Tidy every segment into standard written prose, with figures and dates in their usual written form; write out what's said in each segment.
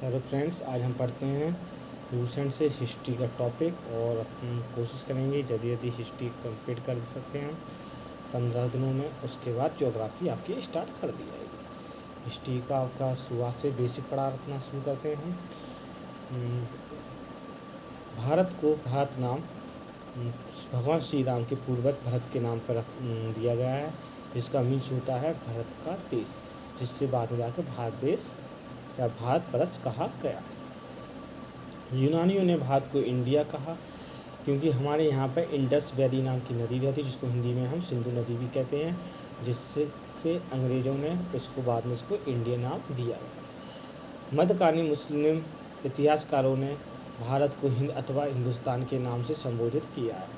Hello friends, आज हम पढ़ते हैं लूसेंट से हिस्ट्री का टॉपिक और कोशिश करेंगे जल्दी हिस्ट्री कंप्लीट कर सकते हैं 15 दिनों में। उसके बाद ज्योग्राफी आपकी स्टार्ट कर दी जाएगी। हिस्ट्री का आपका शुरुआत से बेसिक पढ़ा रखना शुरू करते हैं। भारत को भारत नाम भगवान श्री राम के पूर्वज भरत के नाम पर दिया गया है, जिसका मीन्स होता है भारत का देश, जिससे बाद में जाकर भारत देश या भारत वर्ष कहा गया। यूनानियों ने भारत को इंडिया कहा, क्योंकि हमारे यहाँ पर इंडस वैली नाम की नदी बहती, जिसको हिंदी में हम सिंधु नदी भी कहते हैं, जिससे अंग्रेज़ों ने इसको बाद में इसको इंडिया नाम दिया। मध्यकालीन मुस्लिम इतिहासकारों ने भारत को हिंद अथवा हिंदुस्तान के नाम से संबोधित किया है,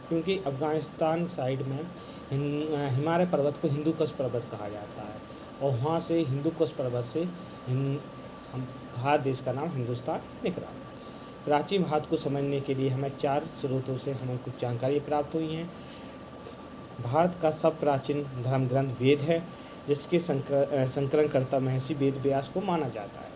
क्योंकि अफ़गानिस्तान साइड में हिमालय पर्वत को हिंदू कुश पर्वत कहा जाता है, और वहाँ से हिंदू कुश पर्वत से भारत देश का नाम हिंदुस्तान निकला। प्राचीन भारत को समझने के लिए हमें 4 स्रोतों से हमें कुछ जानकारी प्राप्त हुई हैं। भारत का सब प्राचीन धर्म ग्रंथ वेद है, जिसके संकलनकर्ता महर्षि वेद व्यास को माना जाता है।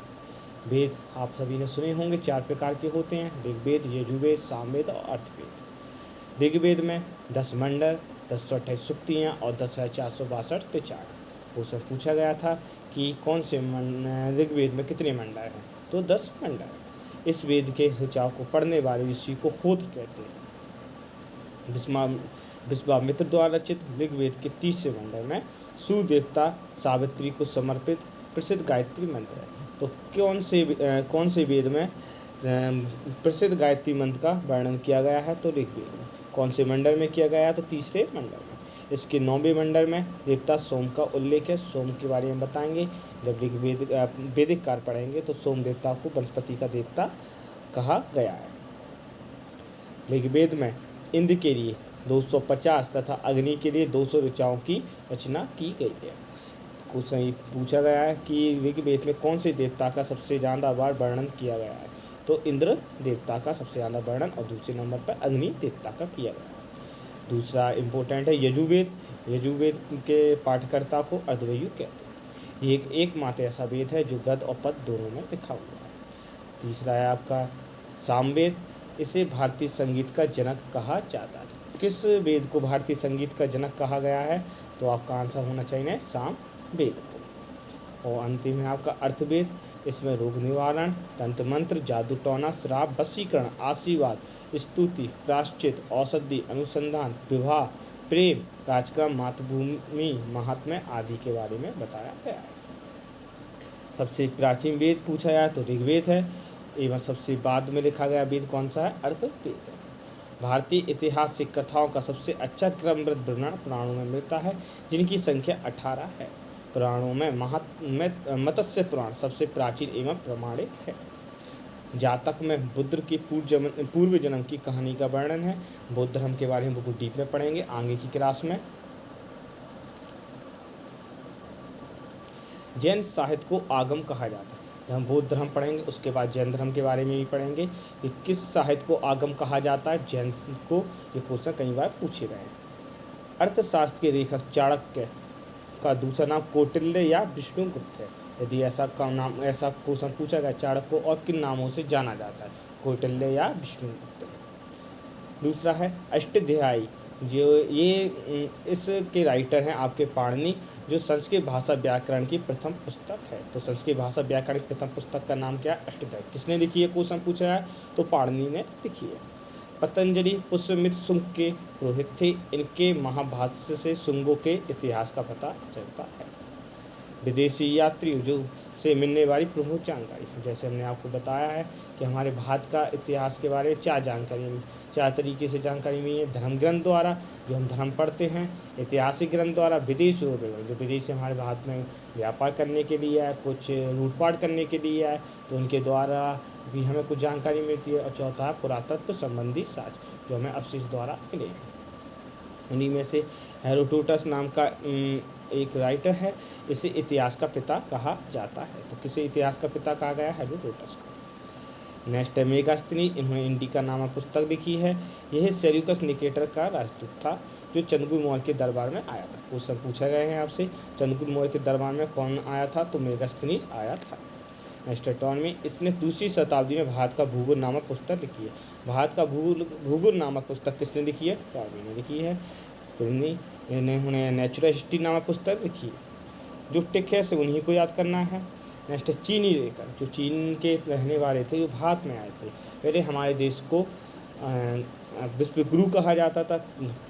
वेद आप सभी ने सुने होंगे 4 प्रकार के होते हैं: ऋग्वेद, यजुर्वेद, सामवेद और अर्थवेद। ऋग्वेद में 10 मंडल, 1028 सूक्तियाँ और 10,462 विचार। उससे पूछा गया था कि कौन से ऋग्वेद में कितने मंडल हैं, तो 10 मंडल। इस वेद के ऋचाओं को पढ़ने वाले ऋषि को होत्र कहते हैं। विश्वामित्र द्वारा रचित ऋग्वेद के 30वें मंडल में सूर्य देवता सावित्री को समर्पित प्रसिद्ध गायत्री मंत्र है। तो कौन से वेद में प्रसिद्ध गायत्री मंत्र का वर्णन किया गया है, तो ऋग्वेद में। कौन से मंडल में किया गया है, तो 3रे मंडल में। इसके 9वें मंडल में देवता सोम का उल्लेख है। सोम के बारे में बताएंगे जब वैदिक काल पढ़ेंगे, तो सोम देवता को वनस्पति का देवता कहा गया है। ऋग्वेद में इंद्र के लिए 250 तथा अग्नि के लिए 200 ऋचाओं की रचना की गई है। कुछ पूछा गया है कि ऋग्वेद में कौन से देवता का सबसे ज़्यादा बार वर्णन किया गया है, तो इंद्र देवता का सबसे ज़्यादा वर्णन, और दूसरे नंबर पर अग्नि देवता का किया गया है। दूसरा इम्पोर्टेंट है यजुर्वेद। यजुर्वेद के पाठकर्ता को अर्धवेद कहते हैं। ये एकमात्र ऐसा वेद है जो गद्य और पद्य दोनों में लिखा हुआ है। तीसरा है आपका सामवेद। इसे भारतीय संगीत का जनक कहा जाता है। किस वेद को भारतीय संगीत का जनक कहा गया है, तो आपका आंसर होना चाहिए सामवेद को। और अंतिम है आपका अर्थवेद। इसमें रोग निवारण, तंत्र मंत्र, जादू टोना, श्राप, वशीकरण, आशीर्वाद, स्तुति, प्रायश्चित, औषधि, अनुसंधान, विवाह, प्रेम, राजक्रम, मातृभूमि, महात्म्य आदि के बारे में बताया गया है। सबसे प्राचीन वेद पूछा जाए तो ऋग्वेद है, एवं सबसे बाद में लिखा गया वेद कौन सा है, अर्थवेद है। भारतीय इतिहास से कथाओं का सबसे अच्छा क्रमबद्ध वर्णन पुराणों में मिलता है, जिनकी संख्या 18 है। पुराणों में मत्स्य पुराण सबसे प्राचीन एवं प्रामाणिक है। जातक में बुद्ध के पूर्व जन्म की कहानी का वर्णन है। बौद्ध धर्म के बारे में बहुत डीप में पढ़ेंगे आगे की क्लास में। जैन साहित्य को आगम कहा जाता है। जब हम बौद्ध धर्म पढ़ेंगे उसके बाद जैन धर्म के बारे में भी पढ़ेंगे कि किस साहित्य को आगम कहा जाता है, जैन को। ये क्वेश्चन कई बार पूछे गए हैं। अर्थशास्त्र के लेखक चाणक्य का दूसरा नाम कौटिल्य या विष्णुगुप्त है। यदि ऐसा क्वेश्चन पूछा गया, चाणक्य को और किन नामों से जाना जाता है, कौटिल्य या विष्णुगुप्त। दूसरा है अष्टाध्यायी, जो ये इसके राइटर हैं आपके पाणिनि, जो संस्कृत भाषा व्याकरण की प्रथम पुस्तक है। तो संस्कृत भाषा व्याकरण की प्रथम पुस्तक का नाम क्या है, अष्टाध्यायी। किसने लिखी है, क्वेश्चन पूछा है, तो पाणिनि ने लिखी है। पतंजलि पुष्यमित्र शुंग के पुरोहित थे। इनके महाभाष्य से शुंगों के इतिहास का पता चलता है। विदेशी यात्रियों जो से मिलने वाली प्रमुख जानकारी, जैसे हमने आपको बताया है कि हमारे भारत का इतिहास के बारे में 4 तरीके से जानकारी मिली है। धर्म ग्रंथ द्वारा, जो हम धर्म पढ़ते हैं, ऐतिहासिक ग्रंथ द्वारा, विदेशी जो विदेश से हमारे भारत में व्यापार करने के लिए है, कुछ लूटपाट करने के लिए है, तो उनके द्वारा भी हमें कुछ जानकारी मिलती है। और चौथा पुरातत्व संबंधी साक्ष्य, जो हमें अवशेष द्वारा मिले हैं। उन्हीं में से हेरोडोटस नाम का एक राइटर है, इसे इतिहास का पिता कहा जाता है। तो किसे इतिहास का पिता कहा गया, हेरोडोटस को। नेक्स्ट है मेगास्थनी। इन्होंने इंडिका नामक पुस्तक लिखी है। यह सेल्यूकस निकेटर का राजदूत था, जो चंद्रगुप्त मौर्य के दरबार में आया था। क्वेश्चन पूछा गए हैं आपसे, चंद्रगुप्त मौर्य के दरबार में कौन आया था, तो मेगास्थनीज आया था। नेक्स्ट टॉमी, इसने दूसरी शताब्दी में भारत का भूगोल नामक पुस्तक लिखी है। भारत का भूगोल नामक पुस्तक किसने लिखी है? टॉमी ने लिखी है। फिर इन्होंने नेचुरल हिस्ट्री नामक पुस्तक लिखी है। जो टिक है से उन्हीं को याद करना है। नेक्स्ट चीनी लेकर, जो चीन के रहने वाले थे, जो भारत में आए थे। पहले हमारे देश को विश्व गुरु कहा जाता था।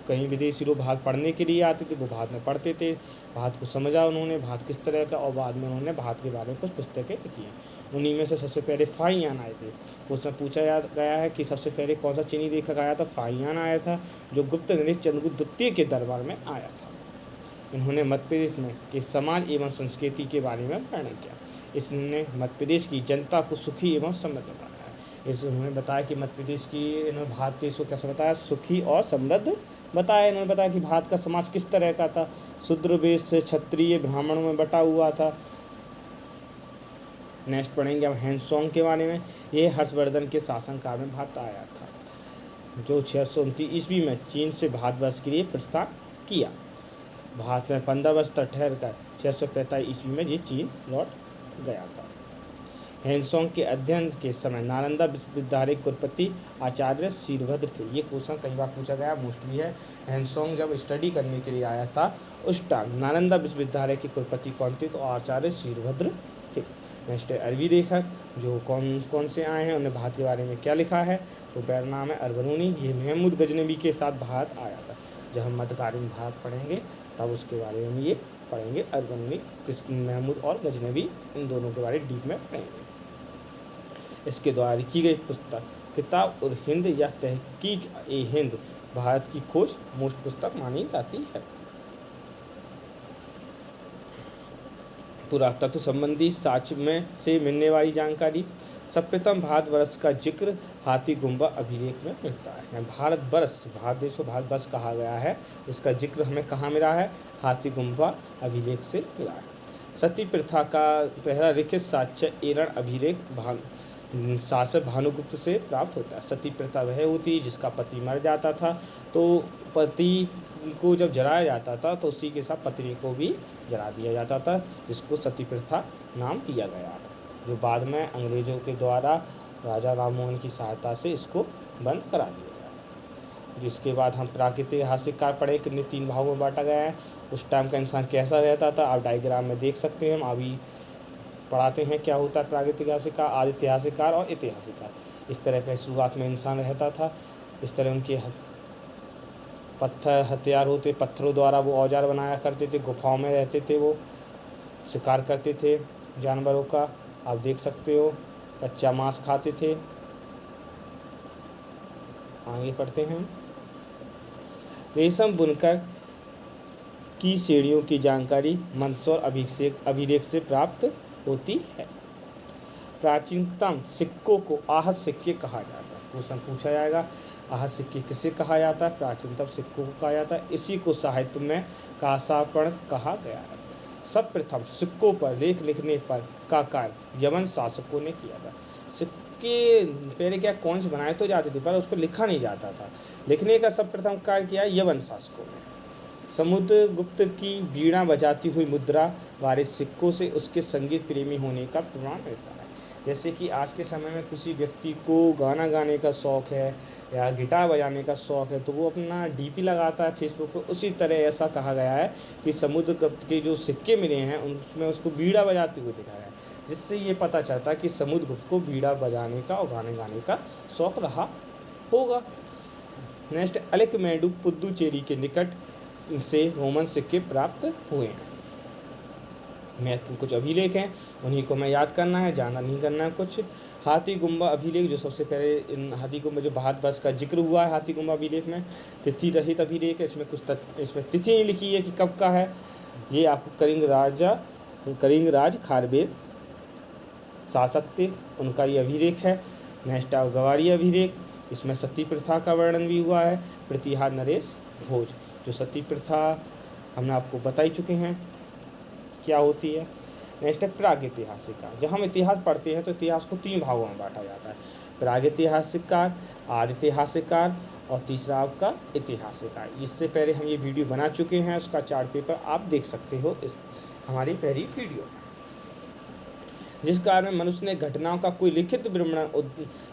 कहीं विदेशी लोग भारत पढ़ने के लिए आते थे, वो भारत में पढ़ते थे, भारत को समझा उन्होंने, भारत किस तरह का, और बाद में उन्होंने भारत के बारे में कुछ पुस्तकें लिखी हैं। उन्हीं में से सबसे पहले फाहियान आए थे। उसमें पूछा गया है कि सबसे पहले कौन सा चीनी लेखक आया था? फाहियान आया था, जो गुप्त नरेश चंद्रगुप्त द्वितीय के दरबार में आया था। इन्होंने मध्य प्रदेश में के समाज एवं संस्कृति के बारे में वर्णन किया। इसने मध्य प्रदेश की जनता को सुखी एवं समृद्ध बताया। उन्होंने बताया कि मध्य प्रदेश की, इन्होंने भारत देश को कैसे बताया? सुखी और समृद्ध बताया। इन्होंने बताया कि भारत का समाज किस तरह का था, शूद्र वैश्य क्षत्रिय ब्राह्मणों में बटा हुआ था। नेक्स्ट पढ़ेंगे हम हैंसोंग के बारे में। ये हर्षवर्धन के शासनकाल में भारत आया था, जो 629 ईस्वी में चीन से भारतवर्ष के लिए प्रस्थान किया। भारत में 15 वर्ष तक ठहर कर 645 ईस्वी में ये चीन लौट गया था। हैंसोंग के अध्ययन के समय नालंदा विश्वविद्यालय कुलपति आचार्य शीलभद्र थे। ये क्वेश्चन कई बार पूछा गया, मोस्टली है। हैंसोंग जब स्टडी करने के लिए आया था, उस टाइम नालंदा विश्वविद्यालय के कुलपति कौन थे? तो आचार्य शीलभद्र थे। नेक्स्ट है अरबी लेखक, जो कौन से आए हैं, उन्हें भारत के बारे में क्या लिखा है? तो पहला नाम है अल-बरूनी। ये महमूद गजनवी के साथ भारत आया था। जब हम मध्यकालीन भारत पढ़ेंगे तब उसके बारे में ये पढ़ेंगे। अल-बरूनी, महमूद और गजनवी, इन दोनों के बारे में डीप में पढ़ेंगे। इसके द्वारा लिखी गई पुस्तक किताब उल हिंद या तहकीक ए हिंद भारत की खोज मूल पुस्तक मानी जाती है। पुरातत्व संबंधी साक्ष्य में से मिलने वाली जानकारी। सर्वप्रथम भारतवर्ष का जिक्र हाथी गुम्बा अभिलेख में मिलता है। भारत देश को भारतवर्ष कहा गया है, इसका जिक्र हमें कहाँ मिला है? हाथी गुम्बा अभिलेख से मिला है। सती प्रथा का पहला लिखित साक्ष्य एरण अभिलेख शासक भानुगुप्त से प्राप्त होता है। सती प्रथा वह होती जिसका पति मर जाता था, तो पति को जब जलाया जाता था तो उसी के साथ पत्नी को भी जला दिया जाता था, जिसको सती प्रथा नाम दिया गया है, जो बाद में अंग्रेज़ों के द्वारा राजा राममोहन की सहायता से इसको बंद करा दिया गया। जिसके बाद हम प्राकृतिक ऐतिहासिक काल पढ़े, कितने 3 भागों में बांटा गया है। उस टाइम का इंसान कैसा रहता था, आप डायग्राम में देख सकते हैं। हम अभी पढ़ाते हैं क्या होता है प्राकृतिक ऐतिहासिक काल, आदि ऐतिहासिक काल और ऐतिहासिक काल। इस तरह पे शुरुआत में इंसान रहता था। इस तरह उनके पत्थर हथियार होते, पत्थरों द्वारा वो औजार बनाया करते थे, गुफाओं में रहते थे, वो शिकार करते थे जानवरों का, आप देख सकते हो। कच्चा मांस खाते थे। आगे पढ़ते हैं। रेशम बुनकर की सीढ़ियों की जानकारी मंदसौर अभिलेख से प्राप्त होती है। प्राचीनतम सिक्कों को आहत सिक्के कहा जाता है। क्वेश्चन पूछा जाएगा, आहत सिक्के किसे कहा जाता है? प्राचीनतम सिक्कों को कहा जाता है। इसी को साहित्य में कांसापण कहा गया है। सर्वप्रथम सिक्कों पर लेख लिखने पर का कार्य यवन शासकों ने किया था। सिक्के पहले क्या कौन से बनाए तो जाते थे, पर उस पर लिखा नहीं जाता था। लिखने का सर्वप्रथम कार्य किया यवन शासकों ने। समुद्रगुप्त की वीणा बजाती हुई मुद्रा वाले सिक्कों से उसके संगीत प्रेमी होने का प्रमाण मिलता है। जैसे कि आज के समय में किसी व्यक्ति को गाना गाने का शौक़ है या गिटार बजाने का शौक़ है, तो वो अपना डीपी लगाता है फेसबुक पर। उसी तरह ऐसा कहा गया है कि समुद्रगुप्त के जो सिक्के मिले हैं उसमें उसको बीड़ा बजाते हुए दिखाया है, जिससे ये पता चलता है कि समुद्रगुप्त को बीड़ा बजाने का और गाने गाने का शौक़ रहा होगा। नेक्स्ट, अलेकमेंडू पुदुचेरी के निकट से रोमन सिक्के प्राप्त हुए हैं। महत्वपूर्ण कुछ अभिलेख हैं, उन्हीं को मैं याद करना है, ज़्यादा नहीं करना है कुछ। हाथी गुम्बा अभिलेख, जो सबसे पहले इन हाथी गुम्बा जो भारतवर्ष का जिक्र हुआ है हाथी गुम्बा अभिलेख में, तिथि रहित अभिलेख है। इसमें तिथि नहीं लिखी है कि कब का है। ये आपको कलिंग राज खारवेल शासक थे, उनका ये अभिलेख है। नेक्स्ट गवारी अभिलेख, इसमें सती प्रथा का वर्णन भी हुआ है। प्रतिहार नरेश भोज, जो सती प्रथा हमने आपको बता ही चुके हैं क्या होती है। नेक्स्ट है प्रागैतिहासिक काल। जब हम इतिहास पढ़ते हैं तो इतिहास को 3 भागों में बांटा जाता है। प्रागैतिहासिक काल, आदिऐतिहासिक काल और तीसरा आपका ऐतिहासिक काल। इससे पहले हम ये वीडियो बना चुके हैं, उसका चार्ट पेपर आप देख सकते हो इस हमारी पहली वीडियो। जिस कारण में मनुष्य ने घटनाओं का कोई लिखित विवरण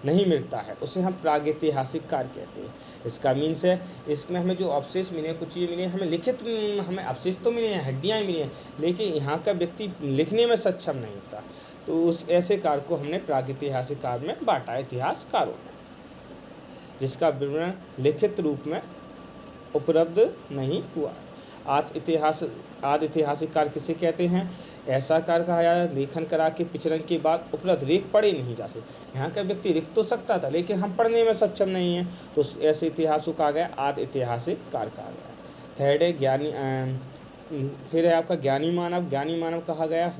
नहीं मिलता है उसे हम प्रागैतिहासिक काल कहते हैं। इसका मीन्स है इसमें हमें जो अवशेष मिले, कुछ चीज़ें मिली, हमें लिखित हमें अवशेष तो मिले हैं, हड्डियाँ ही मिली हैं, लेकिन यहाँ का व्यक्ति लिखने में सक्षम नहीं था, तो उस ऐसे काल को हमने प्रागैतिहासिक काल में बांटा इतिहासकारों ने, जिसका विवरण लिखित रूप में उपलब्ध नहीं हुआ। आदि ऐतिहासिक काल किसे कहते हैं? ऐसा काल कहा जाता है लेखन करा के पिछड़न के बाद उपलब्ध रेख पढ़े नहीं जा सकते। यहाँ का व्यक्ति लिख तो सकता था लेकिन हम पढ़ने में सक्षम नहीं है, तो ऐसे इतिहास को कहा गया आदि ऐतिहासिक काल कहा गया। थर्ड है ज्ञानी, फिर है आपका ज्ञानी मानव। ज्ञानी मानव कहा गया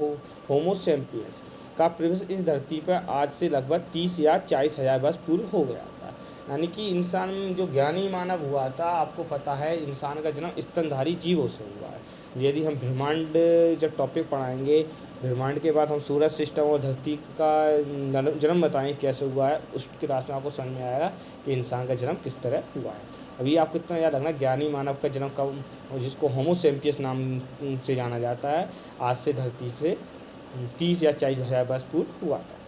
होमो सैपियंस का प्रवेश इस धरती पर आज से लगभग 30 या 40 हज़ार वर्ष पूर्व हो गया था। यानी कि इंसान जो ज्ञानी मानव हुआ था, आपको पता है इंसान का जन्म स्तनधारी जीवों से हुआ है। यदि हम ब्रह्मांड जब टॉपिक पढ़ाएंगे, ब्रह्मांड के बाद हम सूरज सिस्टम और धरती का जन्म बताएंगे कैसे हुआ है, उसके रास्ते में आपको समझ में आएगा कि इंसान का जन्म किस तरह हुआ है। अभी आपको इतना याद रखना, ज्ञानी मानव का जन्म कब, जिसको होमो सैपियंस नाम से जाना जाता है, आज से धरती से 30 या 40 हज़ार वर्ष पूर्व हुआ था।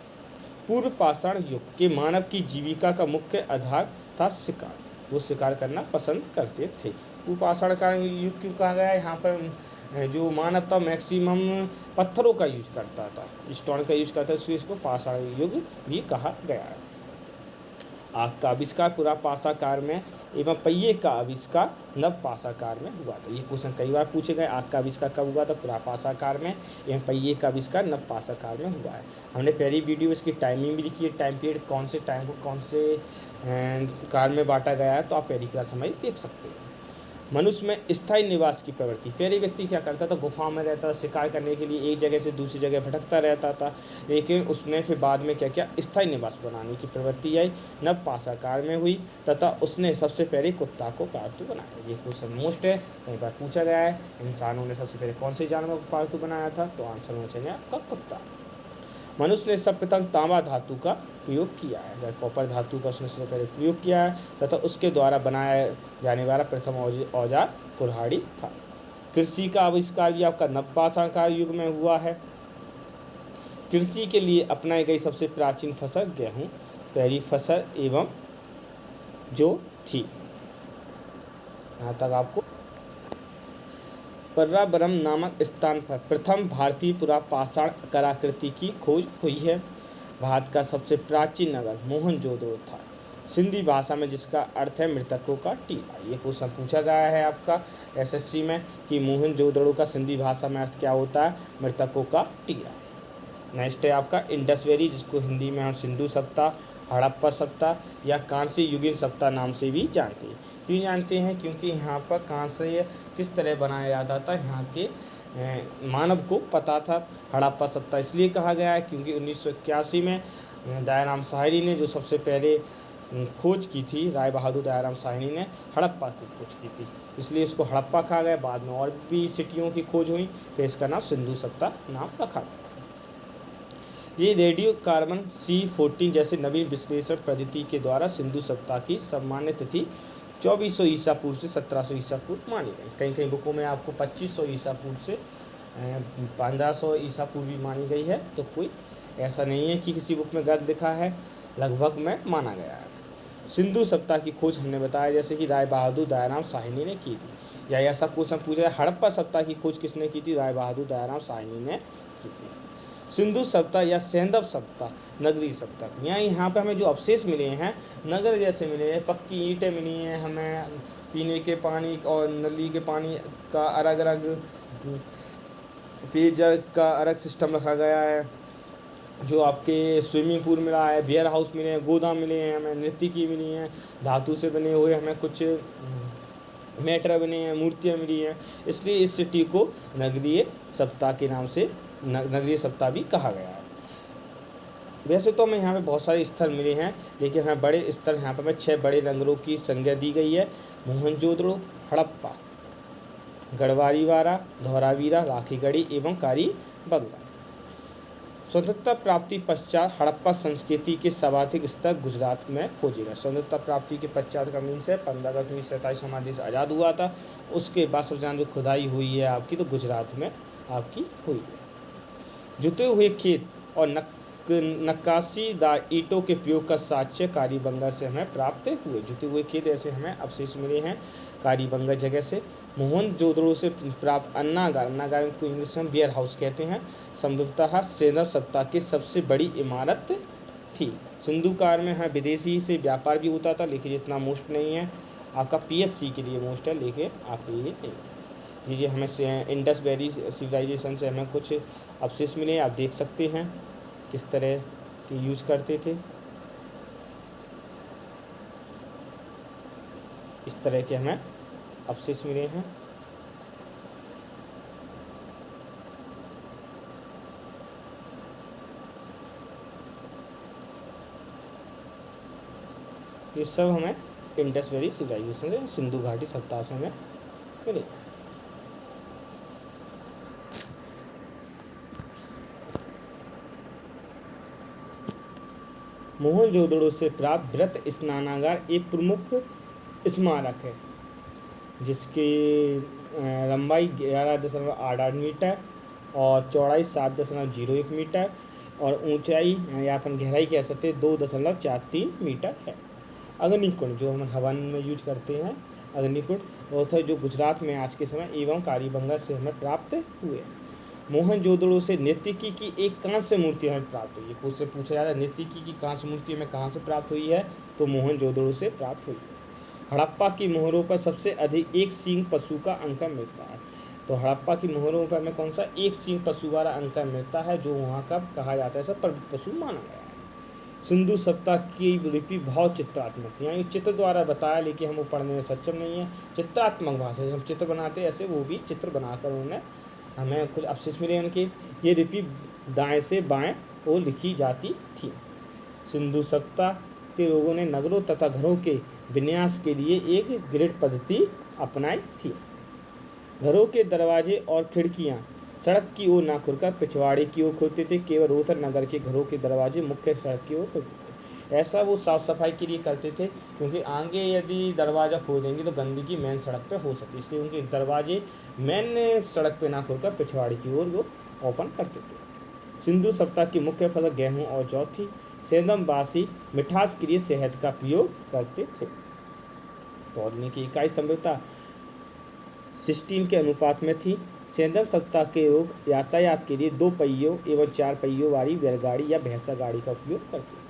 पूर्व पाषाण युग के मानव की जीविका का मुख्य आधार था शिकार। वो शिकार करना पसंद करते थे। पूर्व पाषाण का युग क्यों कहा गया है? यहाँ पर जो मानव था मैक्सिमम पत्थरों का यूज करता था, स्टोन का यूज करता था, इसलिए इसको पाषाण युग भी कहा गया है। आग का आविष्कार पुरापाषाण काल में एवं पहिए का आविष्कार नवपाषाण काल में हुआ था। ये क्वेश्चन कई बार पूछे गए। आग का आविष्कार कब हुआ था? पुरापाषाण काल में। एवं पहिए का आविष्कार नवपाषाण काल में हुआ है। हमने पहली वीडियो में इसकी टाइमिंग भी लिखी है, टाइम पीरियड कौन से टाइम को कौन से काल में बांटा गया है, तो आप पहली क्लास हमारी देख सकते हैं। मनुष्य में स्थायी निवास की प्रवृत्ति। पहले व्यक्ति क्या करता था? गुफा में रहता था, शिकार करने के लिए एक जगह से दूसरी जगह भटकता रहता था, लेकिन उसने फिर बाद में क्या किया? स्थायी निवास बनाने की प्रवृत्ति आई, नवपाषाण काल में हुई, तथा उसने सबसे पहले कुत्ता को पालतू बनाया। ये क्वेश्चन मोस्ट है, कई बार पूछा गया है। इंसानों ने सबसे पहले कौन से जानवर को पालतू बनाया था? तो आंसर होना चाहिए आपका कुत्ता। मनुष्य ने सर्वप्रथम तांबा धातु का प्रयोग किया है, कॉपर धातु का उसने सबसे पहले प्रयोग किया है, तथा उसके द्वारा बनाया जाने वाला प्रथम औजार कुल्हाड़ी था। कृषि का आविष्कार भी आपका नवपाषाण काल युग में हुआ है। कृषि के लिए अपनाई गई सबसे प्राचीन फसल गेहूँ पहली फसल एवं जो थी। यहाँ तक आपको पर्रावरम नामक स्थान पर प्रथम भारतीय पुरापाषाण कलाकृति की खोज हुई है। भारत का सबसे प्राचीन नगर मोहनजोदड़ो था, सिंधी भाषा में, जिसका अर्थ है मृतकों का टीला। ये क्वेश्चन पूछा गया है आपका एसएससी में कि मोहनजोदड़ो का सिंधी भाषा में अर्थ क्या होता है? मृतकों का टीला। नेक्स्ट है आपका इंडस वैली, जिसको हिंदी में हम सिंधु सभ्यता, हड़प्पा सभ्यता या कांस्य युगीन सभ्यता नाम से भी जानते हैं। क्यों जानते हैं? क्योंकि यहाँ पर कांस्य किस तरह बनाया जाता था यहाँ के मानव को पता था। हड़प्पा सभ्यता इसलिए कहा गया है क्योंकि 1981 में दयाराम साहनी ने जो सबसे पहले खोज की थी, राय बहादुर दयाराम साहनी ने हड़प्पा की खोज की थी, इसलिए इसको हड़प्पा कहा गया। बाद में और भी सिटियों की खोज हुई, फिर इसका नाम सिंधु सभ्यता नाम रखा गया। ये रेडियो कार्बन C14 जैसे नवीन विश्लेषण पद्धति के द्वारा सिंधु सभ्यता की सम्मान्य तिथि 2400 ईसा पूर्व से 1700 ईसा पूर्व मानी गई। कहीं कहीं बुकों में आपको 2500 ईसा पूर्व से 1500 ईसा पूर्व भी मानी गई है, तो कोई ऐसा नहीं है कि किसी बुक में गलत लिखा है, लगभग में माना गया है। सिंधु सभ्यता की खोज हमने बताया जैसे कि राय बहादुर दयाराम साहनी ने की थी। या ऐसा क्वेश्चन पूछा है हड़प्पा सभ्यता की खोज किसने की थी? राय बहादुर दयाराम साहनी ने की थी। सिंधु सभ्यता या सैंधव सभ्यता नगरीय सभ्यता थी। यहाँ पे हमें जो अवशेष मिले हैं नगर जैसे मिले हैं, पक्की ईंटें मिली हैं, हमें पीने के पानी और नली के पानी का अलग अलग पेयजल का अलग सिस्टम रखा गया है, जो आपके स्विमिंग पूल मिला है, वेयर हाउस मिले हैं, गोदाम मिले हैं, हमें नर्तकी मिली हैं, धातु से बने हुए हमें कुछ मेटर बने हैं, मूर्तियाँ मिली हैं, इसलिए इस सिटी को नगरीय सभ्यता के नाम से नगरीय सभ्यता भी कहा गया है। वैसे तो हमें यहाँ पे बहुत सारे स्थल मिले हैं, लेकिन हमें बड़े स्थल यहाँ पर हमें 6 बड़े नगरों की संज्ञा दी गई है। मोहनजोदड़ो, हड़प्पा, गढ़वारीवाड़ा, धौलावीरा, राखीगढ़ी एवं कालीबंगा। स्वतंत्रता प्राप्ति पश्चात हड़प्पा संस्कृति के सर्वाधिक स्तर गुजरात में खोजे गए। स्वतंत्रता प्राप्ति के पश्चात का मीन्स है 15 अगस्त 1947 हमारा देश आज़ाद हुआ था, उसके बाद सबसे ज़्यादा जो खुदाई हुई है आपकी तो गुजरात में आपकी हुई है। जुते हुए खेत और नक्काशीदार ईंटों के प्रयोग का साक्ष्य कालीबंगा से हमें प्राप्त हुए। जुटे हुए खेत ऐसे हमें अवशेष मिले हैं कालीबंगा जगह से। मोहनजोदड़ो से प्राप्त अन्नागार को इंग्लिश में वेयर हाउस कहते हैं, संभवतः सैंधव सभ्यता की सबसे बड़ी इमारत थी। सिंधु काल में हाँ विदेशी से व्यापार भी होता था, लेकिन इतना मोस्ट नहीं है। आपका PSC के लिए मोस्ट है, लेकिन आपके लिए नहीं। ये हमें इंडस वैली सिविलाइजेशन से हमें कुछ अवशेष मिले, आप देख सकते हैं किस तरह के यूज करते थे। इस तरह के हमें अवशेष मिले हैं। ये सब हमें इंडस वैली सिविलाइजेशन से, सिंधु घाटी सभ्यता से हमें मिले। मोहनजोदड़ो से प्राप्त वृत्त स्नानागार एक प्रमुख स्मारक है, जिसकी लंबाई 11.88 मीटर और चौड़ाई 7.01 मीटर और ऊंचाई या अपन गहराई कह सकते हैं 2.43 मीटर है। अग्निकुंड जो हम हवन में यूज करते हैं, अग्निकुंड वो था जो गुजरात में आज के समय एवं कालीबंगा से हमें प्राप्त हुए। मोहनजोदड़ो से नर्तकी की एक कांस्य मूर्ति हमें प्राप्त हुई है। उससे पूछा जा रहा है नर्तकी की कांस्य मूर्ति हमें कहाँ से प्राप्त हुई है, तो मोहनजोदड़ो से प्राप्त हुई है। हड़प्पा की मोहरों पर सबसे अधिक एक सींग पशु का अंकन मिलता है। तो हड़प्पा की मोहरों पर हमें कौन सा एक सींग पशु वाला अंकन मिलता है, जो वहाँ का कहा जाता है सब प्रमुख पशु माना गया है। सिंधु सभ्यता की लिपि बहुत चित्रात्मक थी, यहाँ चित्र द्वारा बताया, लेकिन हम वो पढ़ने में सक्षम नहीं है। चित्रात्मक भाषा हम चित्र बनाते ऐसे वो भी चित्र बनाकर उन्होंने हमें कुछ अवशेष मिले उनके। ये लिपि दाएं से बाएं ओर लिखी जाती थी। सिंधु सभ्यता के लोगों ने नगरों तथा घरों के विन्यास के लिए एक ग्रिड पद्धति अपनाई थी। घरों के दरवाजे और खिड़कियां सड़क की ओर ना खुलकर पिछवाड़े की ओर खुलते थे। केवल रोहतक नगर के घरों के दरवाजे मुख्य सड़क की ओर खुलते थे। ऐसा वो साफ सफाई के लिए करते थे, क्योंकि आगे यदि दरवाज़ा खोल देंगे तो गंदगी मेन सड़क पे हो सकती है, इसलिए उनके दरवाजे मेन सड़क पे ना खुलकर पिछवाड़े की ओर वो ओपन करते थे। सिंधु सभ्यता की मुख्य फसल गेहूँ और जौ थी। सैंधववासी मिठास के लिए शहद का प्रयोग करते थे। तौलने की इकाई संभवतः 16 के अनुपात में थी। सैंधव सभ्यता के लोग यातायात के लिए 2 पहियों एवं 4 पहियों वाली बैलगाड़ी या भैंसा गाड़ी का उपयोग करते थे।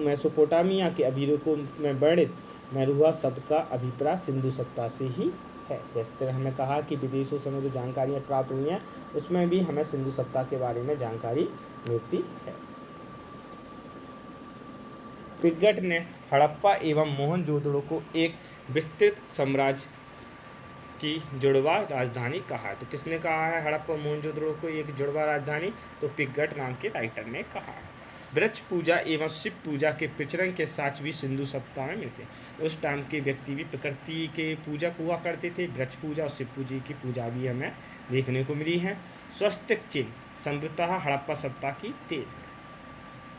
मेसोपोटामिया के अभिलेखों में वर्णित मेरुआ शब्द का अभिप्राय सिंधु सभ्यता से ही है। जैसे तरह हमें कहा कि विदेशों से हमें जो जानकारियाँ प्राप्त हुई हैं, उसमें भी हमें सिंधु सभ्यता के बारे में जानकारी मिलती है। पिगट ने हड़प्पा एवं मोहनजोदड़ो को एक विस्तृत साम्राज्य की जुड़वा राजधानी कहा। तो किसने कहा है हड़प्पा मोहनजोदड़ो को एक जुड़वा राजधानी? तो पिगट नाम के राइटर ने कहा। वृक्ष पूजा एवं शिव पूजा के प्रचलन के साक्ष्य भी सिंधु सभ्यता में मिलते हैं। उस टाइम के व्यक्ति भी प्रकृति के पूजक हुआ करते थे। वृक्ष पूजा और शिव पूजा की पूजा भी हमें देखने को मिली है। स्वस्तिक चिन्ह संभवतः हड़प्पा सभ्यता की देन है।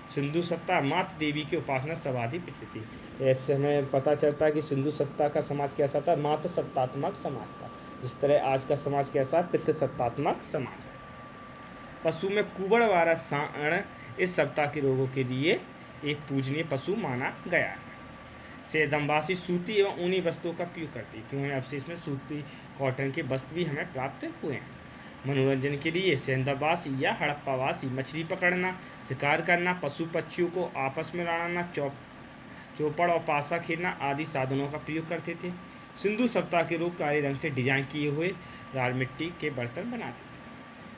सिंधु सभ्यता मातृ देवी की उपासना सर्वाधिक प्रचलित थी। ऐसे हमें पता चलता है कि सिंधु सभ्यता का समाज कैसा था, मातृ सत्तात्मक समाज था। जिस तरह आज का समाज कैसा है, पितृ सत्तात्मक समाज है। पशु में कुबड़ वाला सांड इस सभ्यता के लोगों के लिए एक पूजनीय पशु माना गया है। सैंधववासी सूती एवं ऊनी वस्त्रों का प्रयोग करते हैं, क्योंकि हमें अवशेष में सूती कॉटन के वस्त्र भी हमें प्राप्त हुए हैं। मनोरंजन के लिए सैंधववासी या हड़प्पावासी मछली पकड़ना, शिकार करना, पशु पक्षियों को आपस में लड़ाना, चौपड़ और पासा खेलना आदि साधनों का प्रयोग करते थे। सिंधु सभ्यता के लोग काले रंग से डिजाइन किए हुए लाल मिट्टी के बर्तन बनाते थे।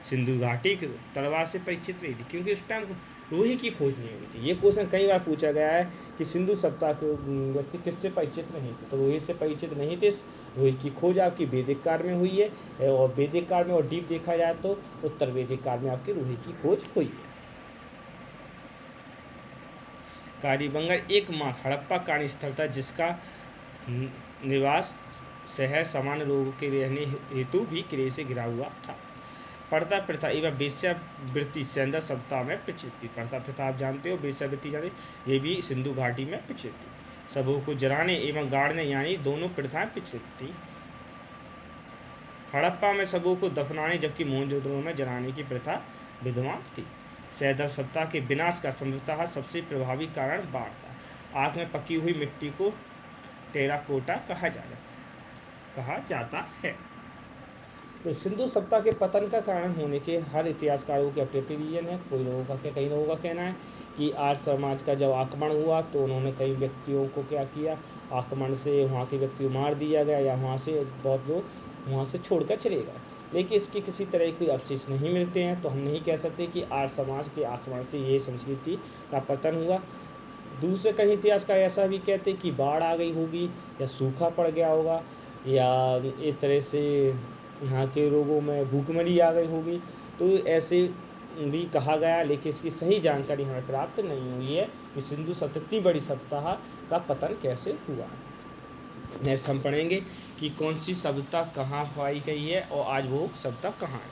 सिंधु घाटी के लोग तलवार से परिचित नहीं थे, क्योंकि उस टाइम लोहे की खोज नहीं हुई थी। ये क्वेश्चन कई बार पूछा गया है कि सिंधु सभ्यता के व्यक्ति किससे परिचित नहीं थे, तो लोहे से परिचित नहीं थे। लोहे की खोज आपकी वैदिक काल में हुई है, और वैदिक काल में और डीप देखा जाए तो उत्तर वैदिक काल में आपकी लोहे की खोज हुई है। कालीबंगा एकमात्र हड़प्पा कार्यस्थल था जिसका निवास शहर सामान्य लोगों के रहने हेतु भी किले से घिरा हुआ था। पर्दा प्रथा एवं वेश्यावृत्ति सैंधव सभ्यता में प्रचलित थी। पर्दा प्रथा आप जानते हो, वेश्यावृत्ति जानते, ये भी सिंधु घाटी में प्रचलित थी। सबों को जलाने एवं गाड़ने यानी दोनों प्रथाएं प्रचलित थी। हड़प्पा में सबों को दफनाने जबकि मोहनजोदड़ो में जलाने की प्रथा विद्यमान थी। सैंधव सभ्यता के विनाश का संभवतः सबसे प्रभावी कारण बाढ़ था। आग में पकी हुई मिट्टी को टेराकोटा कहा जाता है। तो सिंधु सभ्यता के पतन का कारण होने के हर इतिहासकारों के अपने अपने रीजन है। कई लोगों का कहना है कि आर्य समाज का जब आक्रमण हुआ तो उन्होंने कई व्यक्तियों को क्या किया, आक्रमण से वहाँ के व्यक्ति को मार दिया गया या वहाँ से बहुत लोग वहाँ से छोड़कर चले गए, लेकिन इसके किसी तरह के कोई अवशेष नहीं मिलते हैं। तो हम नहीं कह सकते कि आर्य समाज के आक्रमण से ये संस्कृति का पतन हुआ। दूसरे कई इतिहासकार ऐसा भी कहते हैं कि बाढ़ आ गई होगी या सूखा पड़ गया होगा या एक तरह से यहाँ के लोगों में भूखमरी आ गई होगी, तो ऐसे भी कहा गया, लेकिन इसकी सही जानकारी हमें प्राप्त नहीं हुई है कि सिंधु सभ्यता इतनी बड़ी सभ्यता का पतन कैसे हुआ। नेक्स्ट हम पढ़ेंगे कि कौन सी सभ्यता कहाँ पाई गई है और आज वो सभ्यता कहाँ है।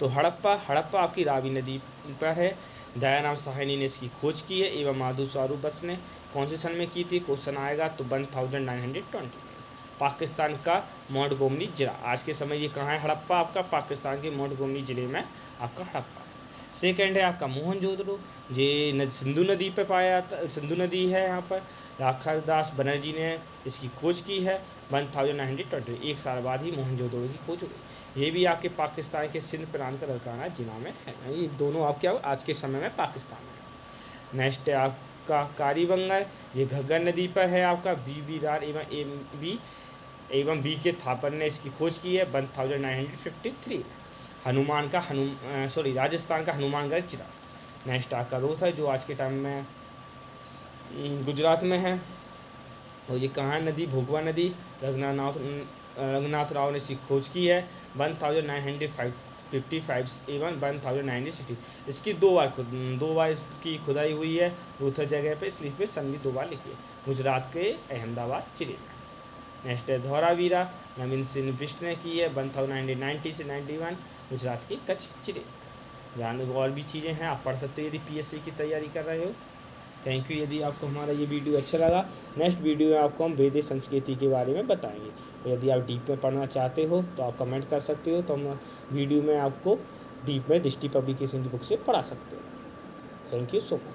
तो हड़प्पा आपकी रावी नदी पर है। दयाराम साहनी ने इसकी खोज की है एवं माधु स्वरूप ने कौन से सन में की थी, क्वेश्चन आएगा तो 1920। पाकिस्तान का मोंटगोमरी जिला, आज के समय ये कहाँ है हड़प्पा, आपका पाकिस्तान के मोंटगोमरी जिले में आपका हड़प्पा। सेकंड है आपका मोहनजोदड़ो, ये सिंधु नदी पे पाया जाता, सिंधु नदी है यहाँ पर। राखारदास बनर्जी ने इसकी खोज की है 1920, एक साल बाद ही मोहनजोदड़ो की खोज हुई। ये भी आपके पाकिस्तान के सिंध प्रांत का दरकाना जिला में है। ये दोनों आपके आज के समय में पाकिस्तान में। नेक्स्ट है आपका कारीबंगर, ये घग्गर नदी पर है आपका। बी रार एवं बी के थापर ने इसकी खोज की है 1953। राजस्थान का हनुमानगढ़ जिला। नेक्स्ट आपका रोहतक है जो आज के टाइम में गुजरात में है। और ये कहाँ नदी, भोगवा नदी। रघुनाथ राव ने इसकी खोज की है 1955 एवं 1960। इसकी दो बार इसकी खुदाई हुई है रोहतक जगह पे, इसलिए इस पर सन भी 2 बार लिखी है, गुजरात के अहमदाबाद जिले में। नेक्स्ट है धौलावीरा, नवीन सिंह बिष्ट ने की है 1990 से 91, गुजरात के कच्छ जिले। जान और भी चीज़ें हैं आप पढ़ सकते हो यदि पीएससी की तैयारी कर रहे हो। Thank you. यदि आपको हमारा ये वीडियो अच्छा लगा, नेक्स्ट वीडियो में आपको हम वेदिक संस्कृति के बारे में बताएंगे। तो यदि आप डीप में पढ़ना चाहते हो तो आप कमेंट कर सकते हो, तो हम वीडियो में आपको डीप में दृष्टि पब्लिकेशन की बुक से पढ़ा सकते हो। Thank you so much.